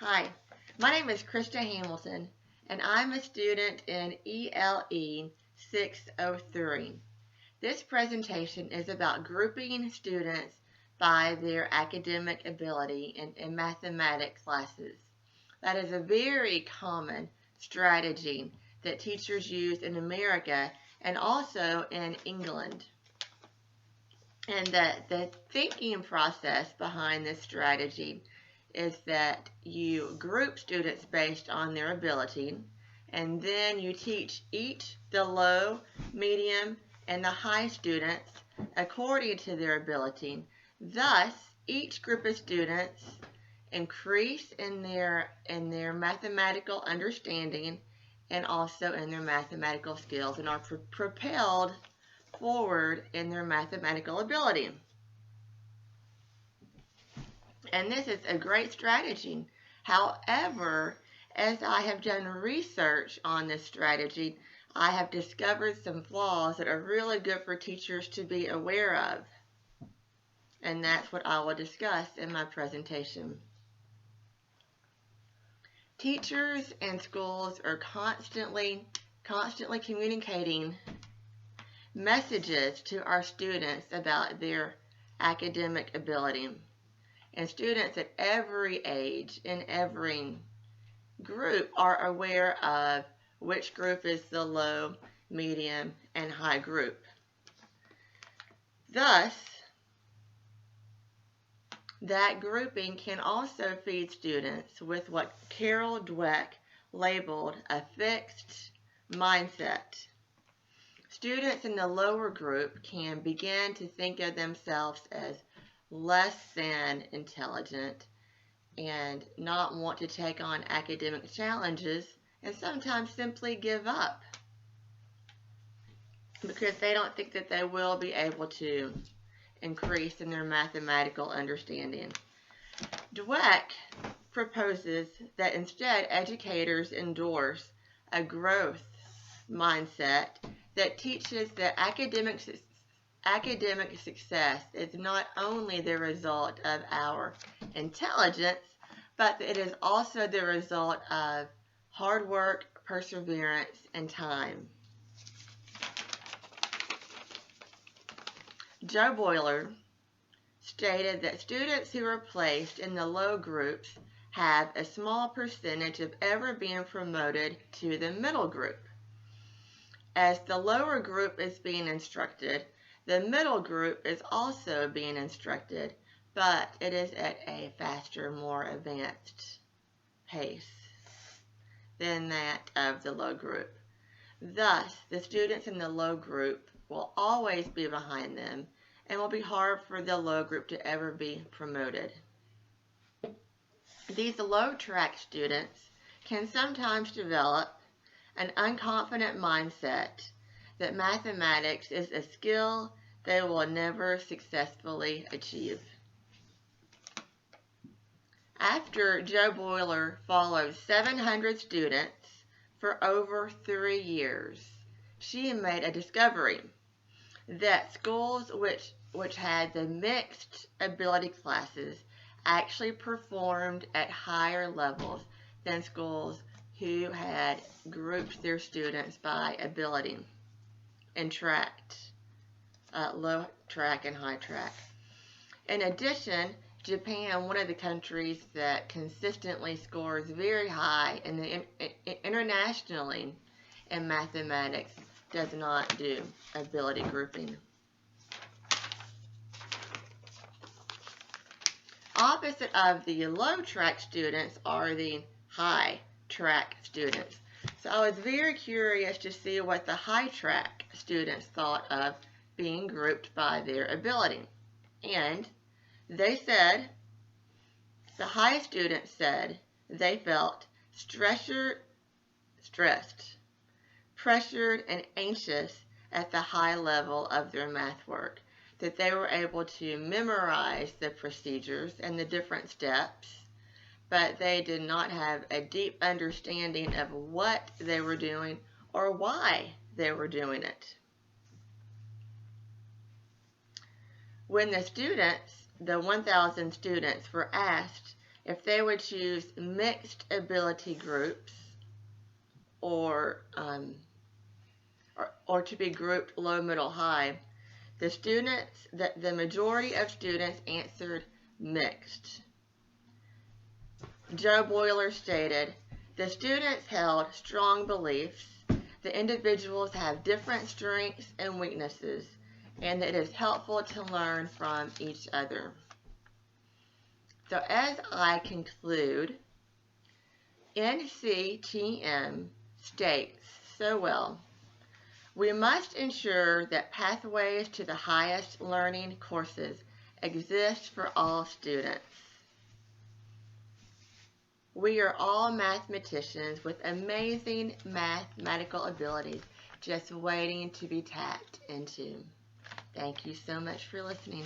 Hi, my name is Krista Hamilton, and I'm a student in ELE 603. This presentation is about grouping students by their academic ability in mathematics classes. That is a very common strategy that teachers use in America and also in England. And the thinking process behind this strategy is that you group students based on their ability, and then you teach each the low, medium, and the high students according to their ability. Thus, each group of students increase in their mathematical understanding and also in their mathematical skills and are propelled forward in their mathematical ability. And this is a great strategy. However, as I have done research on this strategy, I have discovered some flaws that are really good for teachers to be aware of. And that's what I will discuss in my presentation. Teachers and schools are constantly communicating messages to our students about their academic ability. And students at every age, in every group, are aware of which group is the low, medium, and high group. Thus, that grouping can also feed students with what Carol Dweck labeled a fixed mindset. Students in the lower group can begin to think of themselves as less than intelligent and not want to take on academic challenges and sometimes simply give up because they don't think that they will be able to increase in their mathematical understanding. Dweck proposes that instead educators endorse a growth mindset that teaches that academic success is not only the result of our intelligence, but it is also the result of hard work, perseverance, and time. Joe Boiler stated that students who are placed in the low groups have a small percentage of ever being promoted to the middle group. As the lower group is being instructed, the middle group is also being instructed, but it is at a faster, more advanced pace than that of the low group. Thus, the students in the low group will always be behind them and will be hard for the low group to ever be promoted. These low track students can sometimes develop an unconfident mindset that mathematics is a skill they will never successfully achieve. After Joe Boiler followed 700 students for over 3 years, she made a discovery that schools which had the mixed ability classes actually performed at higher levels than schools who had grouped their students by ability and tracked low track and high track. In addition, Japan, one of the countries that consistently scores very high internationally in mathematics, does not do ability grouping. Opposite of the low track students are the high track students. So I was very curious to see what the high track students thought of being grouped by their ability. And they said, the high students said they felt stressed, pressured, and anxious at the high level of their math work, that they were able to memorize the procedures and the different steps, but they did not have a deep understanding of what they were doing or why they were doing it. When the 1,000 students were asked if they would choose mixed ability groups or to be grouped low, middle, high, the majority of students answered mixed. Joe Boiler stated, the students held strong beliefs. The individuals have different strengths and weaknesses, and it is helpful to learn from each other. So as I conclude, NCTM states so well, we must ensure that pathways to the highest learning courses exist for all students. We are all mathematicians with amazing mathematical abilities just waiting to be tapped into. Thank you so much for listening.